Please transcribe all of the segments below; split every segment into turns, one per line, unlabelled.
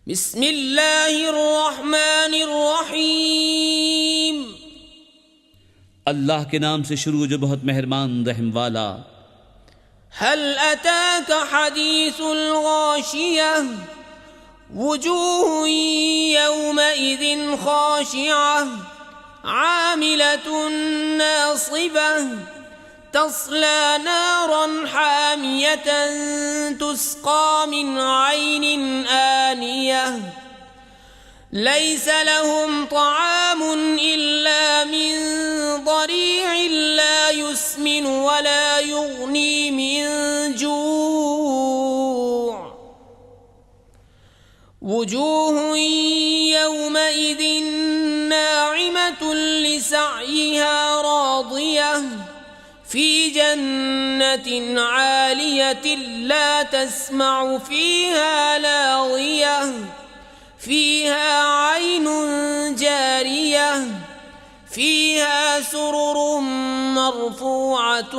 بسم اللہ الرحمن الرحیم.
اللہ کے نام سے شروع جو بہت مہربان رحم والا.
هل اتاك حدیث الغاشیہ وجوہ یومئذ خاشعہ عاملة ناصبہ تصلى نارا حامية تسقى من عين آنية ليس لهم طعام إلا من ضريع لا يسمن ولا يغني من جوع وجوه يومئذ ناعمة لسعيها راضية في جنة عالية لا تسمع فيها لاغية فيها عين جارية فيها سرر مرفوعة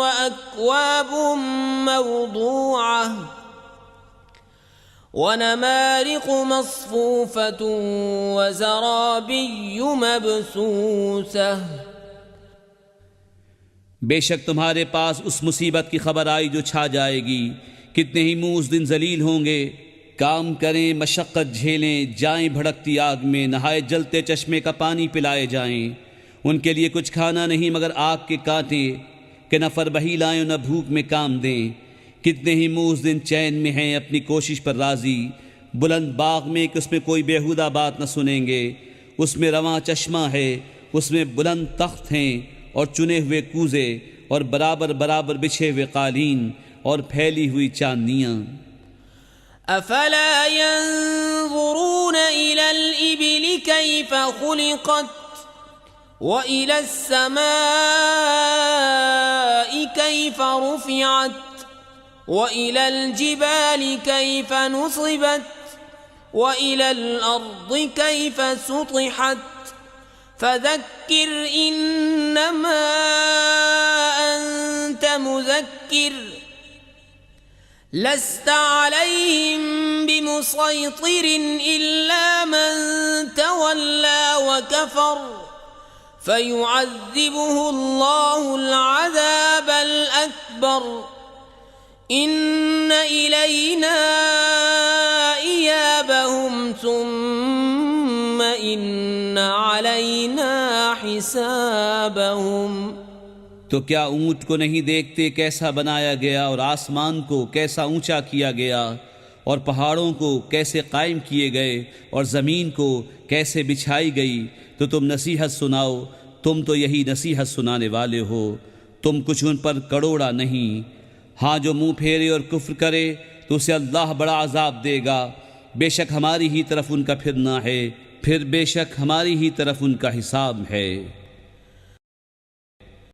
وأكواب موضوعة ونمارق مصفوفة وزرابي مبثوثة.
بے شک تمہارے پاس اس مصیبت کی خبر آئی جو چھا جائے گی. کتنے ہی منہ اس دن ذلیل ہوں گے. کام کریں، مشقت جھیلیں، جائیں بھڑکتی آگ میں، نہائے جلتے چشمے کا پانی پلائے جائیں. ان کے لیے کچھ کھانا نہیں مگر آگ کے کانٹے کہ نہ فربہی لائیں نہ بھوک میں کام دیں. کتنے ہی منہ اس دن چین میں ہیں، اپنی کوشش پر راضی، بلند باغ میں کہ اس میں کوئی بیہودہ بات نہ سنیں گے. اس میں رواں چشمہ ہے، اس میں بلند تخت ہیں اور چنے ہوئے کوزے اور برابر برابر بچھے ہوئے قالین اور پھیلی ہوئی چاندنیاں.
افلا ينظرون الى الابل كيف خلقت والى السماء كيف رفعت والى الجبال كيف نصبت والى الارض كيف سطحت فذكر انما انت مذكر لست عليهم بمسيطر الا من تولى وكفر فيعذبه الله العذاب الاكبر ان الينا ايابهم ثم ان علینا حسابهم.
تو کیا اونٹ کو نہیں دیکھتے کیسا بنایا گیا، اور آسمان کو کیسا اونچا کیا گیا، اور پہاڑوں کو کیسے قائم کیے گئے، اور زمین کو کیسے بچھائی گئی. تو تم نصیحت سناؤ، تم تو یہی نصیحت سنانے والے ہو، تم کچھ ان پر کڑوڑا نہیں. ہاں جو منہ پھیرے اور کفر کرے تو اسے اللہ بڑا عذاب دے گا. بے شک ہماری ہی طرف ان کا پھرنا ہے، پھر بے شک ہماری ہی طرف ان کا حساب ہے.